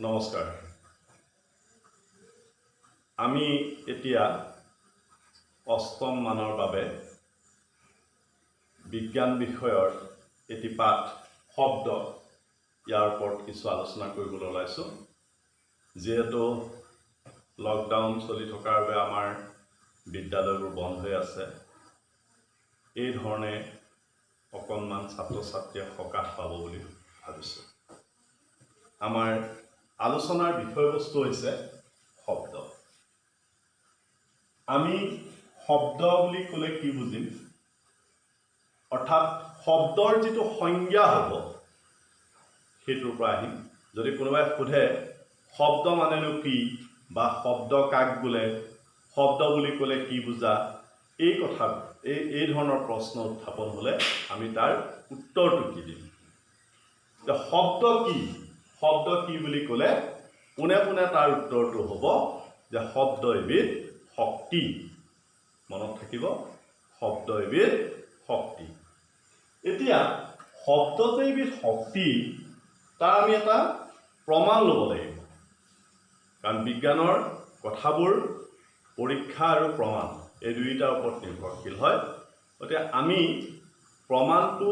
নমস্কাৰ। আমি এতিয়া অষ্টম মানৰ বাবে বিজ্ঞান বিষয়ৰ এটি পাঠ শব্দ ইয়াৰ ওপৰত কিছু আলোচনা কৰিবলৈ ওলাইছোঁ। যেহেতু লকডাউন চলি থকাৰ বাবে আমাৰ বিদ্যালয়বোৰ বন্ধ হৈ আছে, এই ধৰণে অকণমান ছাত্ৰ ছাত্ৰীয়ে সকাহ পাব বুলি ভাবিছোঁ। আমাৰ আলোচনাৰ বিষয়বস্তু হৈছে শব্দ। আমি শব্দ বুলি ক'লে কি বুজিম, অৰ্থাৎ শব্দৰ যিটো সংজ্ঞা হ'ব সেইটোৰ পৰা আহিম। যদি কোনোবাই সোধে শব্দ মানেনো কি বা শব্দ কাক বোলে, শব্দ বুলি ক'লে কি বুজা, এই কথা এই ধৰণৰ প্ৰশ্ন উত্থাপন হ'লে আমি তাৰ উত্তৰটো কি দিম। শব্দ কি, শব্দ কি বুলি ক'লে পোনে পোনে তাৰ উত্তৰটো হ'ব যে শব্দ এবিধ শক্তি। মনত থাকিব, শব্দ এবিধ শক্তি। এতিয়া শব্দ যে এবিধ শক্তি তাৰ আমি এটা প্ৰমাণ ল'ব লাগিব, কাৰণ বিজ্ঞানৰ কথাবোৰ পৰীক্ষা আৰু প্ৰমাণ এই দুয়োটাৰ ওপৰত নিৰ্ভৰশীল হয়। গতিকে আমি প্ৰমাণটো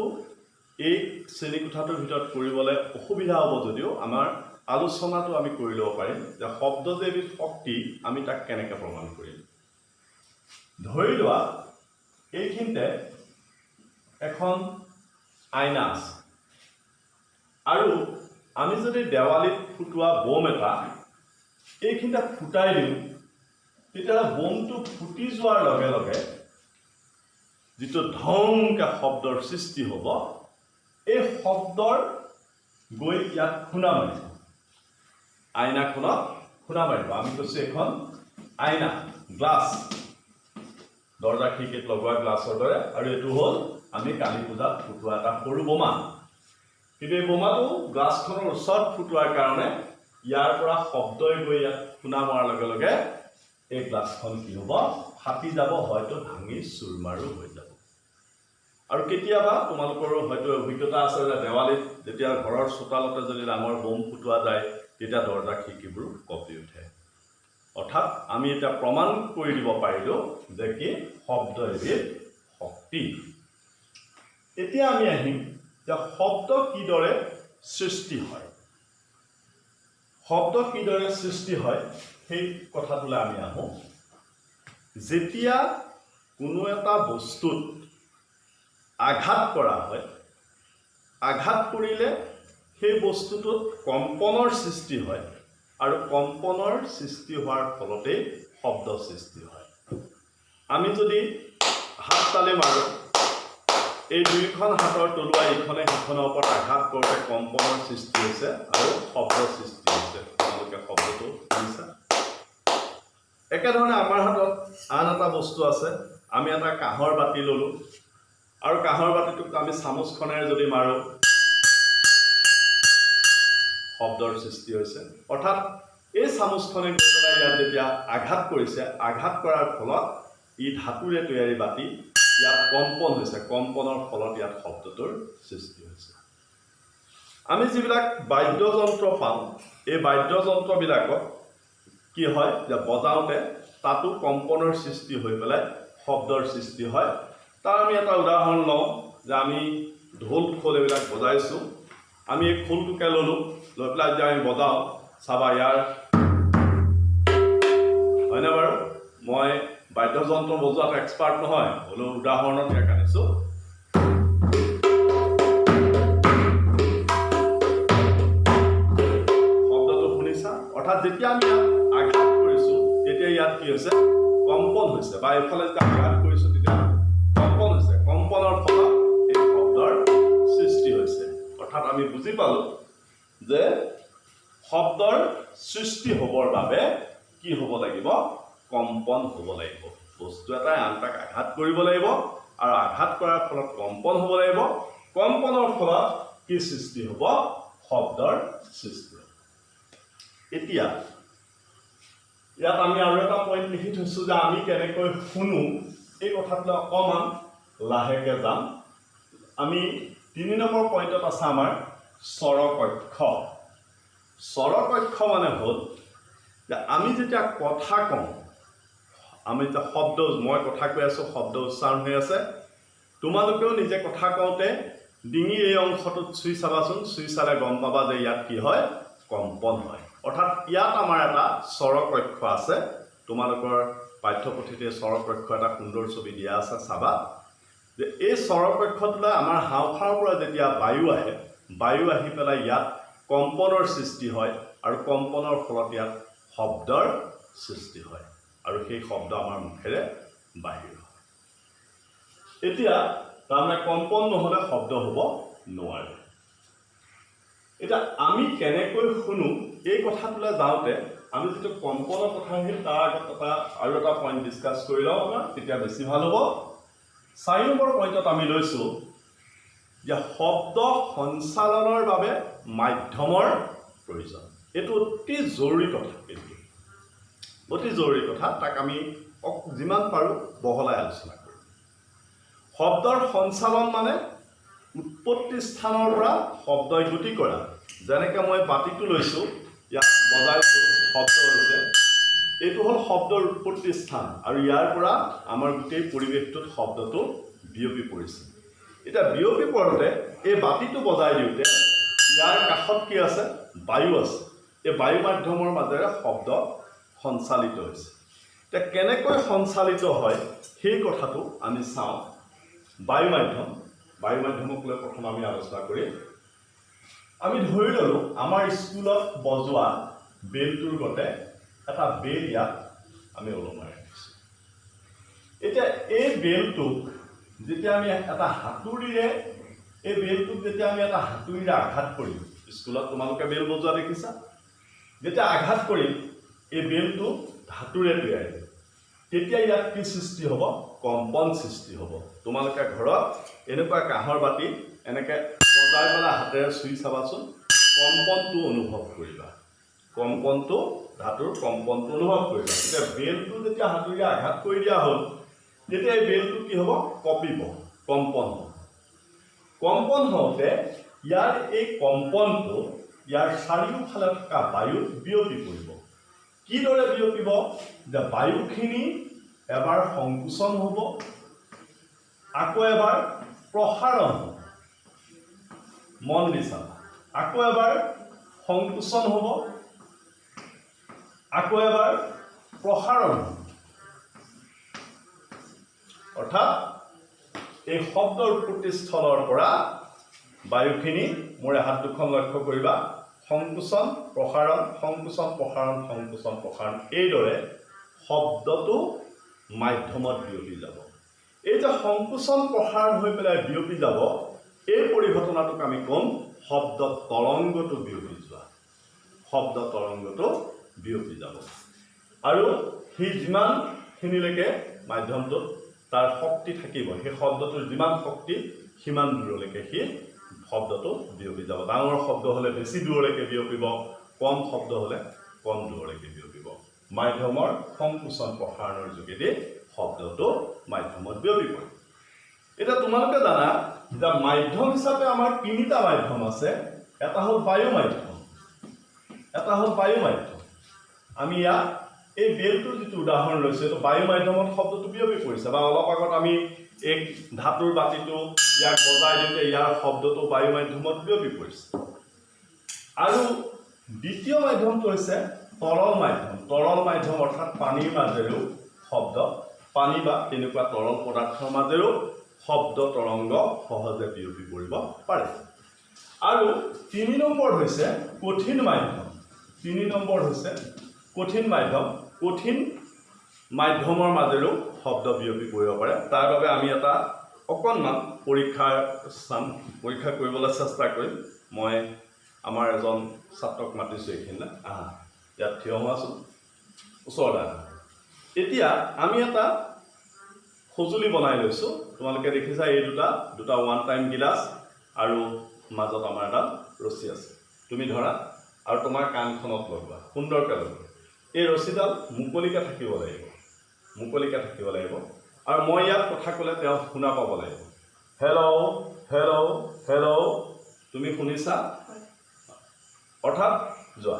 এই শ্ৰেণীকোঠাটোৰ ভিতৰত কৰিবলৈ অসুবিধা হ'ব যদিও আমাৰ আলোচনাটো আমি কৰি ল'ব পাৰিম যে শব্দ যে এবিধ শক্তি আমি তাক কেনেকৈ প্ৰমাণ কৰিম। ধৰি লোৱা এইখিনিতে এখন আইনা আছে আৰু আমি যদি দেৱালীত ফুটোৱা বোম এটা এইখিনিতে ফুটাই দিওঁ, তেতিয়াহ'লে বোমটো ফুটি যোৱাৰ লগে লগে যিটো ধমকৈ শব্দৰ সৃষ্টি হ'ব, এই শব্দৰ গৈ ইয়াত খুন্দা মাৰিব, আইনাখনত খুন্দা মাৰিব। আমি কৈছোঁ এখন আইনা, গ্লাছ, দৰ্জা খিৰিকীত লগোৱা গ্লাছৰ দৰে, আৰু এইটো হ'ল আমি কালী পূজাত ফুটোৱা এটা সৰু বোমা। কিন্তু এই বোমাটো গ্লাছখনৰ ওচৰত ফুটোৱাৰ কাৰণে ইয়াৰ পৰা শব্দই গৈ ইয়াত খুন্দা মৰাৰ লগে লগে এই গ্লাছখন কি হ'ব, ফাটি যাব, হয়তো ভাঙি চুৰমাৰো হৈ যাব। আৰু কেতিয়াবা তোমালোকৰো হয়তো অভিজ্ঞতা আছে যে দেৱালীত যেতিয়া ঘৰৰ চোতালতে যদি ডাঙৰ বোম ফুটোৱা যায় তেতিয়া দৰ্জা খিৰিকীবোৰ কঁপি উঠে। অৰ্থাৎ আমি এতিয়া প্ৰমাণ কৰি দিব পাৰিলোঁ যে কি শব্দ এবিধ শক্তি। এতিয়া আমি আহিম যে শব্দ কিদৰে সৃষ্টি হয়। শব্দ কিদৰে সৃষ্টি হয় সেই কথাটোলৈ আমি আহোঁ। যেতিয়া কোনো এটা বস্তুত আঘাত কৰা হয়, আঘাত কৰিলে সেই বস্তুটোত কম্পনৰ সৃষ্টি হয়, আৰু কম্পনৰ সৃষ্টি হোৱাৰ ফলতেই শব্দ সৃষ্টি হয়। আমি যদি হাত তালি মাৰোঁ, এই দুয়োখন হাতৰ তলুৱাই ইখনে সিখনৰ ওপৰত আঘাত কৰোঁতে কম্পনৰ সৃষ্টি হৈছে আৰু শব্দ সৃষ্টি হৈছে। তোমালোকে শব্দটো শুনিছা। একেধৰণে আমাৰ হাতত আন এটা বস্তু আছে। আমি এটা কাঁহৰ বাতি ল'লোঁ আৰু কাঁহৰ বাতিটোক আমি চামুচখনেৰে যদি মাৰোঁ, শব্দৰ সৃষ্টি হৈছে। অৰ্থাৎ এই চামুচখনে গৈ পেলাই ইয়াত যেতিয়া আঘাত কৰিছে, আঘাত কৰাৰ ফলত ই ধাতুৰে তৈয়াৰী বাতি, ইয়াত কম্পন হৈছে, কম্পনৰ ফলত ইয়াত শব্দটোৰ সৃষ্টি হৈছে। আমি যিবিলাক বাদ্যযন্ত্ৰ পাওঁ, এই বাদ্যযন্ত্ৰবিলাকত কি হয় যে বজাওঁতে তাতো কম্পনৰ সৃষ্টি হৈ পেলাই শব্দৰ সৃষ্টি হয়। তাৰ আমি এটা উদাহৰণ লওঁ যে আমি ঢোল খোল এইবিলাক বজাইছোঁ। আমি এই খোলটোকে ল'লোঁ, লৈ পেলাই যেতিয়া আমি বজাওঁ, চাবা ইয়াৰ, হয়নে বাৰু? মই বাদ্যযন্ত্ৰ বজোৱাত এক্সপাৰ্ট নহয়, হ'লেও উদাহৰণত ইয়াক আনিছোঁ। শব্দটো শুনিছা? অৰ্থাৎ যেতিয়া আমি ইয়াত আঘাত কৰিছোঁ তেতিয়া ইয়াত কি হৈছে, কম্পন হৈছে, বা এইফালে যেতিয়া আঘাত কৰিছোঁ তেতিয়া কম্পন হৈছে। কম্পনৰ ফলত এই শব্দৰ সৃষ্টি হৈছে। অৰ্থাৎ আমি বুজি পালোঁ যে শব্দৰ সৃষ্টি হ'বৰ বাবে কি হ'ব লাগিব, কম্পন হ'ব লাগিব। বস্তু এটাই আন এটাক আঘাত কৰিব লাগিব, আৰু আঘাত কৰাৰ ফলত কম্পন হ'ব লাগিব। কম্পনৰ ফলত কি সৃষ্টি হ'ব, শব্দৰ সৃষ্টি হ'ব। এতিয়া ইয়াত আমি আৰু এটা পইণ্ট লিখি থৈছোঁ যে আমি কেনেকৈ শুনো, এই কথাটোলৈ অকণমান লাহেকৈ যাম। আমি 3 নম্বৰ পইণ্টত আছে আমাৰ স্বৰকক্ষ। স্বৰকক্ষ মানে হ'ল যে আমি যেতিয়া কথা কওঁ, আমি যে শব্দ, মই কথা কৈ আছোঁ, শব্দ উচ্চাৰণ হৈ আছে, তোমালোকেও নিজে কথা কওঁতে ডিঙিৰ এই অংশটোত চুই চাবাচোন, চুই চালে গম পাবা যে ইয়াত কি হয়, কম্পন হয়। অৰ্থাৎ ইয়াত আমাৰ এটা স্বৰকক্ষ আছে। তোমালোকৰ পাঠ্যপুথিতে স্বৰকক্ষ এটা সুন্দৰ ছবি দিয়া আছে, চাবা যে এই স্বৰকক্ষটোলৈ আমাৰ হাওঁফাওৰ পৰা যেতিয়া বায়ু আহে, বায়ু আহি পেলাই ইয়াত কম্পনৰ সৃষ্টি হয় আৰু কম্পনৰ ফলত ইয়াত শব্দৰ সৃষ্টি হয় আৰু সেই শব্দ আমাৰ মুখেৰে বাহিৰ হয়। এতিয়া তাৰমানে কম্পন নহ'লে শব্দ হ'ব নোৱাৰে। এতিয়া আমি কেনেকৈ শুনো এই কথাটোলৈ যাওঁতে আমি যিটো কম্পনৰ কথা আহিল তাৰ আগত আৰু এটা পইণ্ট ডিছকাছ কৰি লওঁ আমাৰ, তেতিয়া বেছি ভাল হ'ব। 4 নম্বৰ পইণ্টত আমি লৈছোঁ যে শব্দ সঞ্চালনৰ বাবে মাধ্যমৰ প্ৰয়োজন। এইটো অতি জৰুৰী কথা, কিন্তু অতি জৰুৰী কথা, তাক আমি যিমান পাৰোঁ বহলাই আলোচনা কৰিম। শব্দৰ সঞ্চালন মানে উৎপত্তি স্থানৰ পৰা শব্দই গতি কৰা। যেনেকৈ মই বাতিটো লৈছোঁ, ইয়াত বজাইছোঁ, শব্দ হৈছে, এইটো হ'ল শব্দৰ উৎপত্তি স্থান আৰু ইয়াৰ পৰা আমাৰ গোটেই পৰিৱেশটোত শব্দটো বিয়পি পৰিছে। এতিয়া বিয়পি পৰোঁতে এই বাতিটো বজাই দিওঁতে ইয়াৰ কাষত কি আছে, বায়ু আছে। এই বায়ু মাধ্যমৰ মাজেৰে শব্দ সঞ্চালিত হৈছে। এতিয়া কেনেকৈ সঞ্চালিত হয় সেই কথাটো আমি চাওঁ। বায়ু মাধ্যমক লৈ প্ৰথম আমি আলোচনা কৰিম। আমি ধৰি ল'লোঁ আমাৰ স্কুলত বজোৱা বেলটোৰ গতে এটা বেল ইয়াত আমি ওলমাই ৰাখিছোঁ। এতিয়া এই বেলটোক যেতিয়া আমি এটা হাতুৰিৰে আঘাত কৰিম, স্কুলত তোমালোকে বেল বজোৱা দেখিছা, যেতিয়া আঘাত কৰিম এই বেলটো ধাতুৰে তৈয়াৰী, তেতিয়া ইয়াত কি সৃষ্টি হ'ব, কম্পন সৃষ্টি হ'ব। তোমালোকে ঘৰত এনেকুৱা কাঁহৰ বাতি এনেকৈ বজাই পেলাই হাতেৰে চুই চাবাচোন, কম্পনটো অনুভৱ কৰিবা, ধাতুৰ কম্পনটো অনুভৱ কৰিবা। তেতিয়া বেলটো যেতিয়া হাতুৰিৰে আঘাত কৰি দিয়া হ'ল, তেতিয়া এই বেলটো কি হ'ব, কঁপিব, কম্পন হ'ব। কম্পন হওঁতে ইয়াৰ এই কম্পনটো ইয়াৰ চাৰিওফালে থকা বায়ুত বিয়পি পৰিব। কিদৰে বিয়পিব, যে বায়ুখিনি এবাৰ সংকোচন হ'ব, আকৌ এবাৰ প্ৰসাৰণ হ'ব। মন দি চাবা, আকৌ এবাৰ সংকোচন হ'ব, আকৌ এবাৰ প্ৰসাৰণ হ'ব। অৰ্থাৎ এই শব্দৰ উৎপত্তিস্থলৰ পৰা বায়ুখিনি, মোৰ হাত দুখন লক্ষ্য কৰিবা, সংকোচন প্ৰসাৰণ, সংকোচন প্ৰসাৰণ, সংকোচন প্ৰসাৰণ, এইদৰে শব্দটো মাধ্যমত বিয়পি যাব। এই যে সংকোচন প্ৰসাৰণ হৈ পেলাই বিয়পি যাব, এই পৰিঘটনাটোক আমি ক'ম শব্দ তৰংগটো বিয়পি যোৱা। শব্দ তৰংগটো বিয়পি যাব আৰু সি যিমানখিনিলৈকে মাধ্যমটোত তাৰ শক্তি থাকিব, সেই শব্দটোৰ যিমান শক্তি সিমান দূৰলৈকে সি শব্দটো বিয়পি যাব। ডাঙৰ শব্দ হ'লে বেছি দূৰলৈকে বিয়পিব, কম শব্দ হ'লে কম দূৰলৈকে বিয়পিব। মাধ্যমৰ সংকোচন প্ৰসাৰণৰ যোগেদি শব্দটো মাধ্যমত বিয়পি পৰে। এতিয়া তোমালোকে জানা যে মাধ্যম হিচাপে আমাৰ 3টা মাধ্যম আছে। এটা হ'ল বায়ু মাধ্যম, আমি ইয়াত এই বেলটোৰ যিটো উদাহৰণ লৈছোঁ, এইটো বায়ু মাধ্যমত শব্দটো বিয়পি পৰিছে, বা অলপ আগত আমি এই ধাতুৰ বাতিটো ইয়াক বজাই দিওঁতে ইয়াৰ শব্দটো বায়ু মাধ্যমত বিয়পি পৰিছে। আৰু দ্বিতীয় মাধ্যমটো হৈছে তৰল মাধ্যম, অৰ্থাৎ পানীৰ মাজেৰেও শব্দ, পানী বা তেনেকুৱা তৰল পদাৰ্থৰ মাজেৰেও শব্দ তৰংগ সহজে বিয়পি পৰিব পাৰে। আৰু 3 নম্বৰ হৈছে কঠিন মাধ্যম। কঠিন মাধ্যমৰ মাজেৰেও শব্দ বিয়পি পৰিব পাৰে। তাৰ বাবে আমি এটা অকণমান পৰীক্ষা কৰিবলৈ চেষ্টা কৰিম। মই আমাৰ এজন ছাত্ৰক মাতিছোঁ এইখিনিলৈ, ইয়াত থিয় হোৱাচোন, ওচৰতে। এতিয়া আমি এটা সঁজুলি বনাই লৈছোঁ, তোমালোকে দেখিছা এই দুটা ওৱান টাইম গিলাচ আৰু মাজত আমাৰ এটা ৰছী আছে। তুমি ধৰা আৰু তোমাৰ কাণখনত লগোৱা, সুন্দৰকৈ লগোৱা। এই ৰছীডাল মুকলিকৈ থাকিব লাগিব আৰু মই ইয়াত কথা ক'লে তেওঁ শুনা পাব লাগিব। হেল্ল' হেল্ল' হেল্ল', তুমি শুনিছা? অৰ্থাৎ যোৱা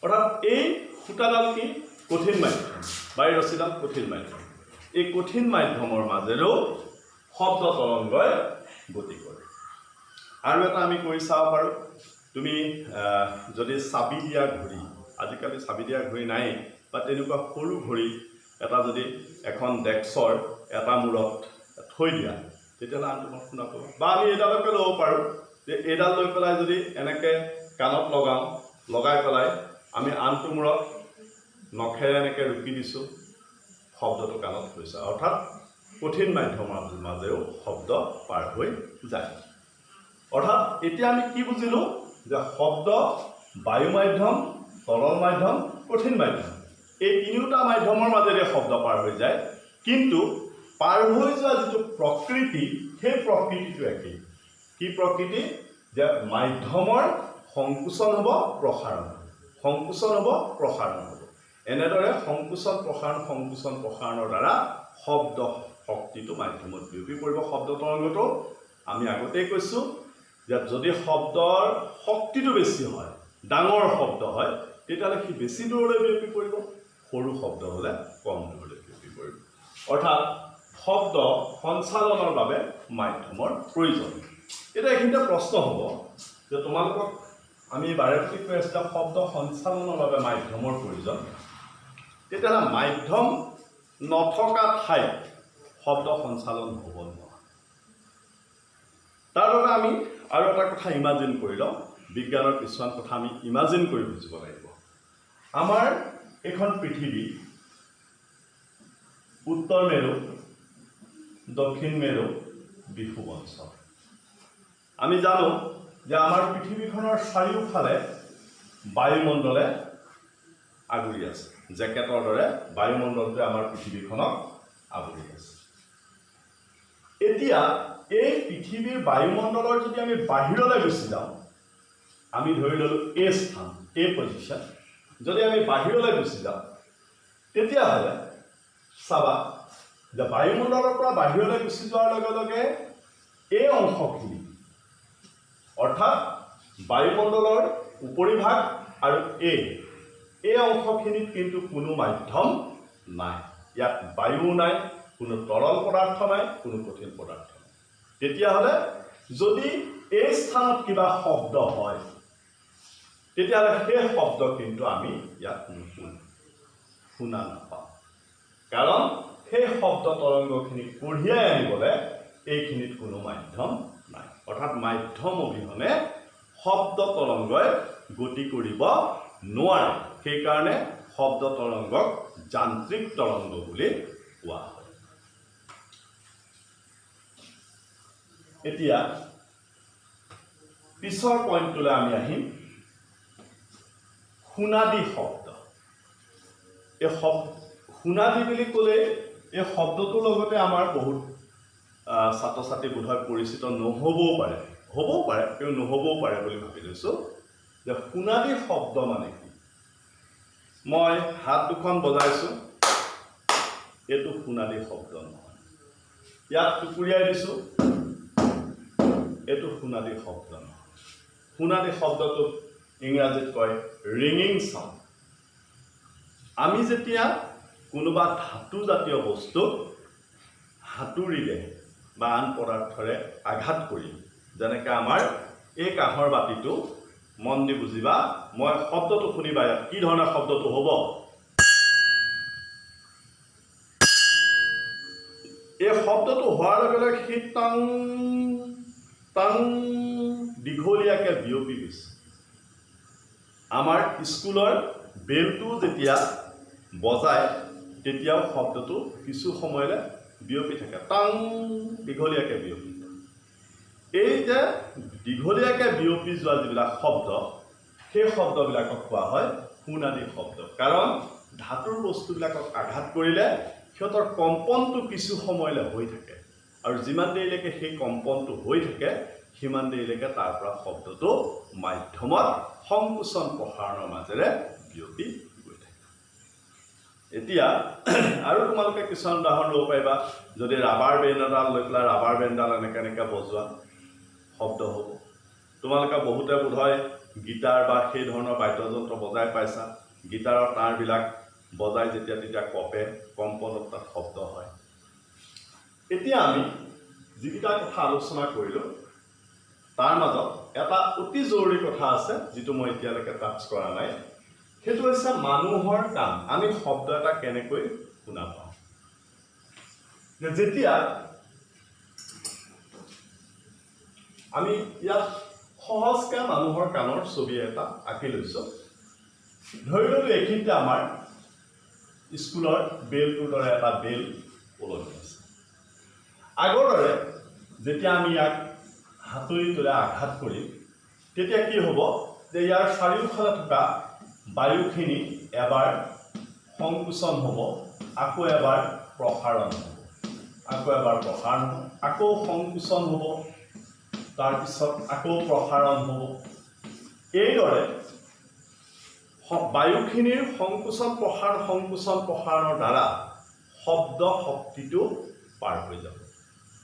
অৰ্থাৎ এই সূতাডাল কি কঠিন মাধ্যম বা এই ৰছীডাল কঠিন মাধ্যম এই কঠিন মাধ্যমৰ মাজেৰেও শব্দ তৰংগই গতি কৰে আৰু এটা আমি কৰি চাব পাৰোঁ তুমি যদি চাবি দিয়া ঘড়ী আজিকালি চাবি দিয়া ঘড়ী নাই বা তেনেকুৱা সৰু ঘড়ী এটা যদি এখন ডেস্কৰ এটা মূৰত থৈ দিয়া তেতিয়াহ'লে আনটো মই শুনা পাব বা আমি এইডালকে ল'ব পাৰোঁ যে এইডাল লৈ পেলাই যদি এনেকৈ কাণত লগাওঁ লগাই পেলাই আমি আনটো মূৰত নখেৰে এনেকৈ ৰুকি দিছোঁ শব্দটো কাণত হৈছে অৰ্থাৎ কঠিন মাধ্যমৰ মাজেও শব্দ পাৰ হৈ যায় অৰ্থাৎ এতিয়া আমি কি বুজিলোঁ যে শব্দ বায়ু মাধ্যম তৰল মাধ্যম কঠিন মাধ্যম এই তিনিওটা মাধ্যমৰ মাজেৰে শব্দ পাৰ হৈ যায় কিন্তু পাৰ হৈ যোৱা যিটো প্ৰকৃতি সেই প্ৰকৃতিটো একেই কি প্ৰকৃতি যে মাধ্যমৰ সংকোচন হ'ব প্ৰসাৰণ সংকোচন হ'ব প্ৰসাৰণ হ'ব এনেদৰে সংকোচন প্ৰসাৰণৰ দ্বাৰা শব্দ শক্তিটো মাধ্যমত বিয়পি পৰিব শব্দ তৰংগটো আমি আগতেই কৈছোঁ যে যদি শব্দৰ শক্তিটো বেছি হয় ডাঙৰ শব্দ হয় তেতিয়াহ'লে সি বেছি দূৰলৈ বিয়পি পৰিব সৰু শব্দ হ'লে কম দূৰলৈ বিয়পি পৰিব অৰ্থাৎ শব্দ সঞ্চালনৰ বাবে মাধ্যমৰ প্ৰয়োজন এতিয়া এইখিনিতে প্ৰশ্ন হ'ব যে তোমালোকক আমি বাৰে প্ৰতি কৈ আছিলোঁ শব্দ সঞ্চালনৰ বাবে মাধ্যমৰ প্ৰয়োজন তেতিয়াহ'লে মাধ্যম নথকা ঠাইত শব্দ সঞ্চালন হ'ব নোৱাৰে তাৰ বাবে আমি আৰু এটা কথা ইমাজিন কৰি লওঁ বিজ্ঞানৰ কিছুমান কথা আমি ইমাজিন কৰি বুজিব লাগিব আমাৰ এইখন পৃথিৱী উত্তৰ মেৰু দক্ষিণ মেৰু বিষুৱ অঞ্চল আমি জানো যে আমাৰ পৃথিৱীখনৰ চাৰিওফালে বায়ুমণ্ডলে আগুৰি আছে জেকেটৰ দৰে বায়ুমণ্ডলটোৱে আমাৰ পৃথিৱীখনক আগুৰি আছে এতিয়া এই পৃথিৱীৰ বায়ুমণ্ডলৰ যদি আমি বাহিৰলৈ গুচি যাওঁ আমি ধৰি ল'লোঁ এই স্থান এই পজিশ্যন যদি আমি বাহিৰলৈ গুচি যাওঁ তেতিয়াহ'লে চাবা যে বায়ুমণ্ডলৰ পৰা বাহিৰলৈ গুচি যোৱাৰ লগে লগে এই অংশখিনি অৰ্থাৎ বায়ুমণ্ডলৰ উপৰিভাগ আৰু এই অংশখিনিত কিন্তু কোনো মাধ্যম নাই ইয়াত বায়ু নাই কোনো তৰল পদাৰ্থ নাই কোনো কঠিন পদাৰ্থ নাই তেতিয়াহ'লে যদি এই স্থানত কিবা শব্দ হয় তেতিয়াহ'লে সেই শব্দ কিন্তু আমি ইয়াত শুনা নাপাওঁ কাৰণ সেই শব্দ তৰংগখিনি কঢ়িয়াই আনিবলৈ এইখিনিত কোনো মাধ্যম নাই অৰ্থাৎ মাধ্যম অবিহনে শব্দ তৰংগই গতি কৰিব নোৱাৰে সেইকাৰণে শব্দ তৰংগক যান্ত্ৰিক তৰংগ বুলি কোৱা হয় এতিয়া পিছৰ পইণ্টটোলৈ আমি আহিম শুনাদি শব্দ এই শুনাদি বুলি ক'লে এই শব্দটোৰ লগতে আমাৰ বহুত ছাত্ৰ ছাত্ৰী বোধহয় পৰিচিত নহ'বও পাৰে হ'বও পাৰে কিন্তু নহ'বও পাৰে বুলি ভাবি লৈছোঁ যে শুনাদি শব্দ মানে কি মই হাত দুখন বজাইছোঁ এইটো শুনাদি শব্দ নহয় ইয়াত টুকুৰিয়াই দিছোঁ এইটো শুনাদি শব্দ নহয় শুনাদি শব্দটো ইংৰাজীত কয় ৰিঙিং চাউণ্ড আমি যেতিয়া কোনোবা ধাতুজাতীয় বস্তুক হাতুৰিৰে বা আন পদাৰ্থৰে আঘাত কৰি যেনেকৈ আমাৰ এই কাঁহৰ বাতিটো মন দি বুজিবা মই শব্দটো শুনিবা ইয়াত কি ধৰণৰ শব্দটো হ'ব এই শব্দটো হোৱাৰ লগে লগে সি টাং টাং দীঘলীয়াকৈ বিয়পি গৈছে আমাৰ স্কুলৰ বেলটো যেতিয়া বজায় তেতিয়াও শব্দটো কিছু সময়লৈ বিয়পি থাকে টাং দীঘলীয়াকৈ বিয়পি এই যে দীঘলীয়াকৈ বিয়পি যোৱা যিবিলাক শব্দ সেই শব্দবিলাকক কোৱা হয় শুনাদি শব্দ কাৰণ ধাতুৰ বস্তুবিলাকক আঘাত কৰিলে সিহঁতৰ কম্পনটো কিছু সময়লৈ হৈ থাকে আৰু যিমান দেৰিলৈকে সেই কম্পনটো হৈ থাকে সিমান দেৰিলৈকে তাৰ পৰা শব্দটো মাধ্যমত সংকোচন প্ৰসাৰণৰ মাজেৰে বিয়পি গৈ থাকে এতিয়া আৰু তোমালোকে কিছুমান উদাহৰণ ল'ব পাৰিবা যদি ৰাবাৰ বেণ্ড এডাল লৈ পেলাই ৰাবাৰ বেণ্ডডাল এনেকৈ বজোৱা শব্দ হ'ব তোমালোকে বহুতে বোধহয় গীটাৰ বা সেই ধৰণৰ বাদ্যযন্ত্ৰ বজাই পাইছা গীটাৰৰ তাঁৰবিলাক বজাই যেতিয়া তেতিয়া কঁপে কম্পনত তাত শব্দ হয় এতিয়া আমি যিকেইটা কথা আলোচনা কৰিলোঁ তাৰ মাজত এটা অতি জৰুৰী কথা আছে যিটো মই এতিয়ালৈকে টাচ কৰা নাই সেইটো হৈছে মানুহৰ কাম আমি শব্দ এটা কেনেকৈ শুনা পাওঁ যেতিয়া আমি ইয়াত সহজকৈ মানুহৰ কাণৰ ছবি এটা আঁকি লৈছোঁ ধৰি ললোঁ এইখিনিতে আমাৰ স্কুলৰ বেলটোৰ দৰে এটা বেল ওলমি আছে আগৰ দৰে যেতিয়া আমি ইয়াক হাতুৰিটোৰে আঘাত কৰিম তেতিয়া কি হ'ব যে ইয়াৰ চাৰিওফালে থকা বায়ুখিনি এবাৰ সংকোচন হ'ব আকৌ এবাৰ প্ৰসাৰণ হ'ব আকৌ এবাৰ প্ৰসাৰণ হ'ব আকৌ সংকোচন হ'ব তাৰপিছত আকৌ প্ৰসাৰণ হ'ব এইদৰে বায়ুখিনিৰ সংকোচন প্ৰসাৰণৰ দ্বাৰা শব্দ শক্তিটো পাৰ হৈ যাব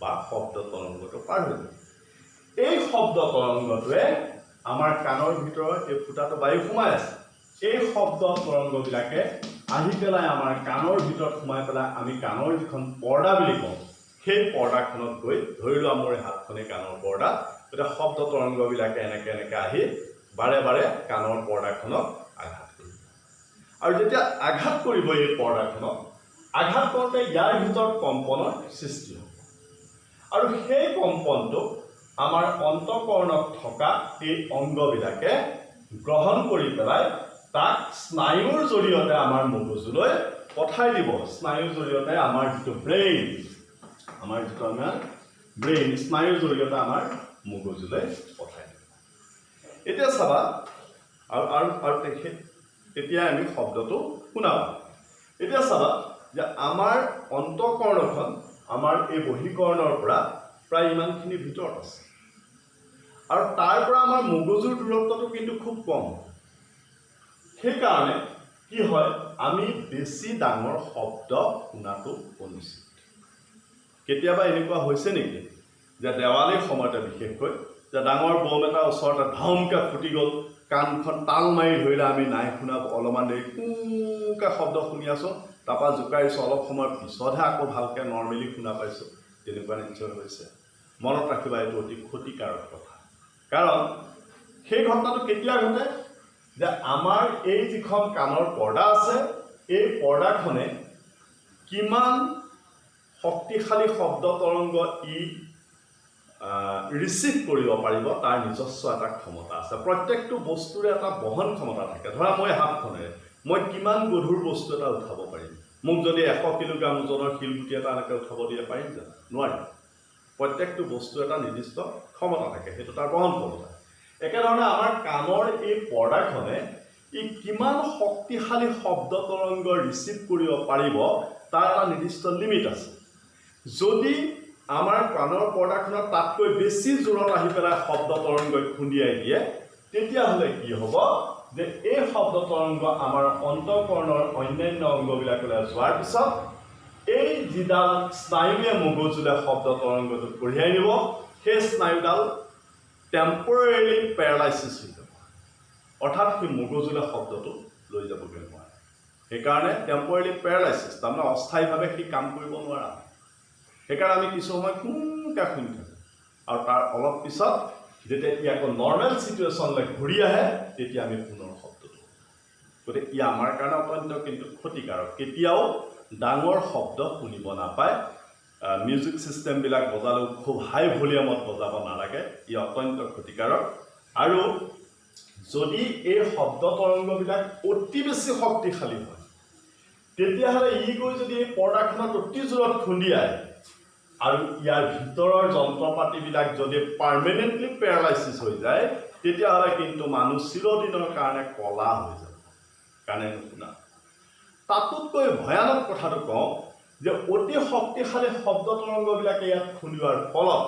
বা শব্দ তৰংগটো পাৰ হৈ যাব এই শব্দ তৰংগটোৱে আমাৰ কাণৰ ভিতৰত এই ফুটাটো বায়ু সোমাই আছে এই শব্দ তৰংগবিলাকে আহি পেলাই আমাৰ কাণৰ ভিতৰত সোমাই পেলাই আমি কাণৰ যিখন পৰ্দা বুলি কওঁ সেই পৰ্দাখনত গৈ ধৰি লোৱা মোৰ হাতখনে কাণৰ পৰ্দা এতিয়া শব্দ তৰংগবিলাকে এনেকৈ আহি বাৰে বাৰে কাণৰ পৰ্দাখনক আঘাত কৰিব আৰু যেতিয়া আঘাত কৰিব এই পৰ্দাখনক আঘাত কৰোঁতে ইয়াৰ ভিতৰত কম্পনৰ সৃষ্টি হ'ব আৰু সেই কম্পনটো আমাৰ অন্তঃকৰণত থকা এই অংগবিলাকে গ্ৰহণ কৰি পেলাই তাক স্নায়ুৰ জৰিয়তে আমাৰ মগজুলৈ পঠাই দিব স্নায়ুৰ জৰিয়তে আমাৰ যিটো ব্ৰেইন স্নায়ুৰ জৰিয়তে আমাৰ মগজুলৈ পঠাই দিব এতিয়া চাবা আৰু তেতিয়া আমি শব্দটো শুনাম এতিয়া চাবা যে আমাৰ অন্তঃকৰণখন আমাৰ এই বহিকৰণৰ পৰা প্ৰায় ইমানখিনি ভিতৰত আছে আৰু তাৰ পৰা আমাৰ মগজুৰ দূৰত্বটো কিন্তু খুব কম সেইকাৰণে কি হয় আমি বেছি ডাঙৰ শব্দ শুনাটো অনুচিত কেতিয়াবা এনেকুৱা হৈছে নেকি যে দেৱালীৰ সময়তে বিশেষকৈ যে ডাঙৰ বম এটা ওচৰতে ধামকৈ ফুটি গ'ল কাণখন তাল মাৰি ধৰিলে আমি নাই শুনা অলপমান দেৰি কুকৈ শব্দ শুনি আছোঁ তাৰপৰা জোকাৰিছোঁ অলপ সময়ৰ পিছতহে আকৌ ভালকৈ নৰ্মেলি শুনা পাইছোঁ তেনেকুৱা নিশ্চয় হৈছে মনত ৰাখিবা এইটো অতি ক্ষতিকাৰক কথা কাৰণ সেই ঘটনাটো কেতিয়া ঘটে যে আমাৰ এই যিখন কাণৰ পৰ্দা আছে এই পৰ্দাখনে কিমান শক্তিশালী শব্দ তৰংগ ৰিচিভ কৰিব পাৰিব তাৰ নিজস্ব এটা ক্ষমতা আছে প্ৰত্যেকটো বস্তুৰে এটা বহন ক্ষমতা থাকে ধৰা মই হাতখনেৰে মই কিমান গধুৰ বস্তু এটা উঠাব পাৰিম মোক যদি 100 কিলোগ্ৰাম ওজনৰ শিলগুটি এটা এনেকৈ উঠাব দিব পাৰিম জানো নোৱাৰিম প্ৰত্যেকটো বস্তু এটা নিৰ্দিষ্ট ক্ষমতা থাকে সেইটো তাৰ বহন ক্ষমতা একেধৰণে আমাৰ কাণৰ এই পৰ্দাখনে কিমান শক্তিশালী শব্দ তৰংগ ৰিচিভ কৰিব পাৰিব তাৰ এটা নিৰ্দিষ্ট লিমিট আছে যদি আমাৰ কাণৰ পৰ্দাখনত তাতকৈ বেছি জোৰত আহি পেলাই শব্দ তৰংগই খুন্দিয়াই দিয়ে তেতিয়াহ'লে কি হ'ব যে এই শব্দ তৰংগ আমাৰ অন্তঃকৰণৰ অন্যান্য অংগবিলাকলৈ যোৱাৰ পিছত এই যিডাল স্নায়ুৱে মগজুলৈ শব্দ তৰংগটো কঢ়িয়াই নিব সেই স্নায়ুডাল টেম্পৰেৰী পেৰালাইচিছ হৈ যাব অৰ্থাৎ সেই মগজুলৈ শব্দটো লৈ যাবগৈ নোৱাৰে সেইকাৰণে টেম্পৰেৰী পেৰালাইচিছ তাৰমানে অস্থায়ীভাৱে সি কাম কৰিব নোৱাৰা সেইকাৰণে আমি কিছু সময় কোনকৈ শুনি থাকোঁ আৰু তাৰ অলপ পিছত যেতিয়া ই আকৌ নৰ্মেল ছিটুৱেশ্যনলৈ ঘূৰি আহে তেতিয়া আমি পুনৰ শব্দটো গতিকে ই আমাৰ কাৰণে অত্যন্ত কিন্তু ক্ষতিকাৰক কেতিয়াও ডাঙৰ শব্দ শুনিব নাপায় মিউজিক ছিষ্টেমবিলাক বজালেও খুব হাই ভলিউমত বজাব নালাগে ই অত্যন্ত ক্ষতিকাৰক আৰু যদি এই শব্দ তৰংগবিলাক অতি বেছি শক্তিশালী হয় তেতিয়াহ'লে ই গৈ যদি এই পৰ্দাখনত অতি জোৰত খুন্দিয়ায় আৰু ইয়াৰ ভিতৰৰ যন্ত্ৰপাতিবিলাক যদি পাৰ্মানেণ্টলি পেৰালাইচিছ হৈ যায় তেতিয়াহ'লে কিন্তু মানুহ চিৰদিনৰ কাৰণে কলা হৈ যাব কাণে নুশুনা তাতোতকৈ ভয়ানক কথাটো কওঁ যে অতি শক্তিশালী শব্দ তৰংগবিলাকে ইয়াত খুন্দিওৱাৰ ফলত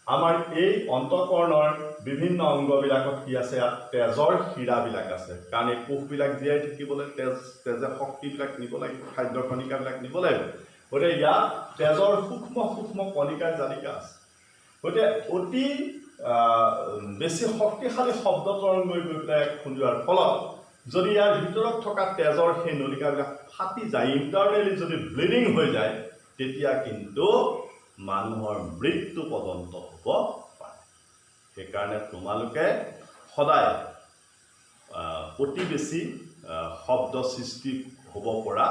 আমাৰ এই অন্তঃকৰণৰ বিভিন্ন অংগবিলাকত কি আছে ইয়াত তেজৰ শিৰাবিলাক আছে কাৰণ এই কোষবিলাক জীয়াই থাকিবলৈ তেজে শক্তিবিলাক নিব লাগিব খাদ্য কণিকাবিলাক নিব লাগিব গতিকে ইয়াত তেজৰ সূক্ষ্ম কণিকাৰ জালিকা আছে গতিকে অতি বেছি শক্তিশালী শব্দ তৰংগই গৈ পেলাই খুন্দোৱাৰ ফলত যদি ইয়াৰ ভিতৰত থকা তেজৰ সেই নলিকাবিলাক ফাটি যায়, ইণ্টাৰনেলি যদি ব্লিডিং হৈ যায়, তেতিয়া কিন্তু মানুহৰ মৃত্যু পৰ্যন্ত হ'ব পাৰে। সেইকাৰণে তোমালোকে সদায় অতি বেছি শব্দ সৃষ্টি হ'ব পৰা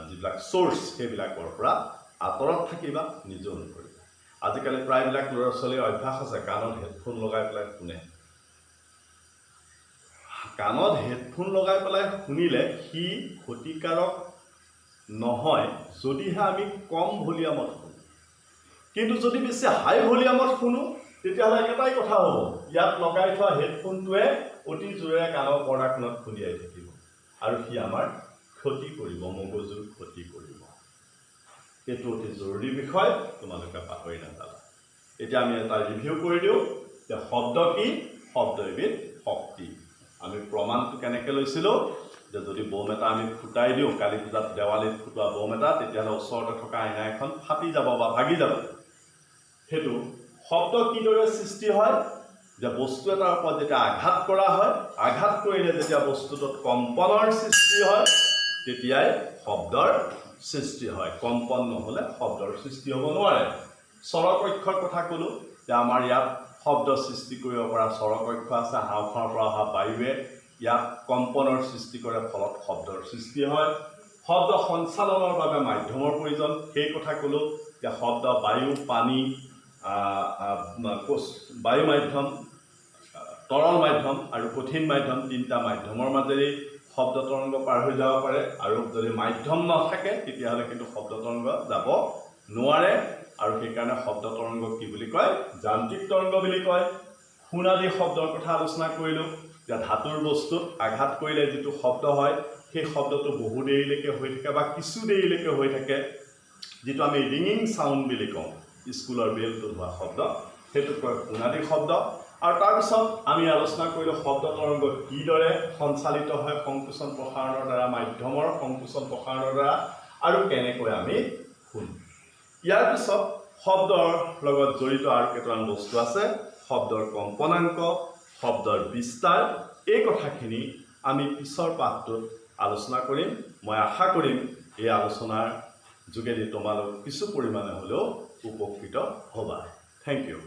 যিবিলাক চ'ৰ্চ সেইবিলাকৰ পৰা আঁতৰত থাকিবা, নিজেও নকৰিবা। আজিকালি প্ৰায়বিলাক ল'ৰা ছোৱালীৰ অভ্যাস আছে কাণত হেডফোন লগাই পেলাই শুনে। কাণত হেডফোন লগাই পেলাই শুনিলে সি ক্ষতিকাৰক নহয় যদিহে আমি কম ভলিউমত শুনো। কিন্তু যদি বেছি হাই ভলিউমত শুনো তেতিয়াহ'লে একেটাই কথা হ'ব, ইয়াত লগাই থোৱা হেডফোনটোৱে অতি জোৰেৰে কাণৰ পৰ্দাখনত খুন্দিয়াই থাকিব আৰু সি আমাৰ ক্ষতি কৰিব, মগজুৰ ক্ষতি কৰিব। এইটো অতি জৰুৰী বিষয়, তোমালোকে পাহৰি নাযাবা। এতিয়া আমি এটা ৰিভিউ কৰি দিওঁ যে শব্দ কি? শব্দ এবিধ শক্তি। আমি প্ৰমাণটো কেনেকৈ লৈছিলোঁ যে যদি বম এটা আমি ফুটাই দিওঁ, কালী পূজাত দেৱালীত ফুটোৱা বম এটা, তেতিয়াহ'লে ওচৰতে থকা আইনা এখন ফাটি যাব বা ভাগি যাব। সেইটো শব্দ কিদৰে সৃষ্টি হয়? যে বস্তু এটাৰ ওপৰত যেতিয়া আঘাত কৰা হয়, আঘাত কৰিলে যেতিয়া বস্তুটোত কম্পনৰ সৃষ্টি হয়, তেতিয়াই শব্দৰ সৃষ্টি হয়। কম্পন নহ'লে শব্দৰ সৃষ্টি হ'ব নোৱাৰে। স্বৰকক্ষৰ কথা ক'লোঁ যে আমাৰ ইয়াত শব্দ সৃষ্টি কৰিব পৰা স্বৰকক্ষ আছে। হাওঁফাওঁৰ পৰা অহা বায়ুৱে ইয়াত কম্পনৰ সৃষ্টি কৰে, ফলত শব্দৰ সৃষ্টি হয়। শব্দ সঞ্চালনৰ বাবে মাধ্যমৰ প্ৰয়োজন, সেই কথা ক'লোঁ যে শব্দ বায়ু, পানী, বায়ু মাধ্যম, তৰল মাধ্যম আৰু কঠিন মাধ্যম, তিনিটা মাধ্যমৰ মাজেৰে শব্দ তৰংগ পাৰ হৈ যাব পাৰে। আৰু যদি মাধ্যম নাথাকে তেতিয়াহ'লে কিন্তু শব্দ তৰংগ যাব নোৱাৰে। আৰু সেইকাৰণে শব্দ তৰংগ কি বুলি কয়? যান্ত্ৰিক তৰংগ বুলি কয়। সোণালী শব্দৰ কথা আলোচনা কৰিলোঁ যে ধাতুৰ বস্তুত আঘাত কৰিলে যিটো শব্দ হয়, সেই শব্দটো বহু দেৰিলৈকে হৈ থাকে বা কিছু দেৰিলৈকে হৈ থাকে, যিটো আমি ৰিঙিং চাউণ্ড বুলি কওঁ, স্কুলৰ বেলটো হোৱা শব্দ, সেইটোক কয় সোণালী শব্দ। আৰু তাৰপিছত আমি আলোচনা কৰিলোঁ শব্দ তৰংগ কিদৰে সঞ্চালিত হয়, সংকোচন প্ৰসাৰণৰ দ্বাৰা, মাধ্যমৰ সংকোচন প্ৰসাৰণৰ দ্বাৰা, আৰু কেনেকৈ আমি শুনো। ইয়াৰ পিছত শব্দৰ লগত জড়িত আৰু কেইটামান বস্তু আছে, শব্দৰ কম্পনাংক, শব্দৰ বিস্তাৰ। এই কথাখিনি আমি পিছৰ পাঠটোত আলোচনা কৰিম। মই আশা কৰিম এই আলোচনাৰ যোগেদি তোমালোক কিছু পৰিমাণে হ'লেও উপকৃত হ'বা। Thank U.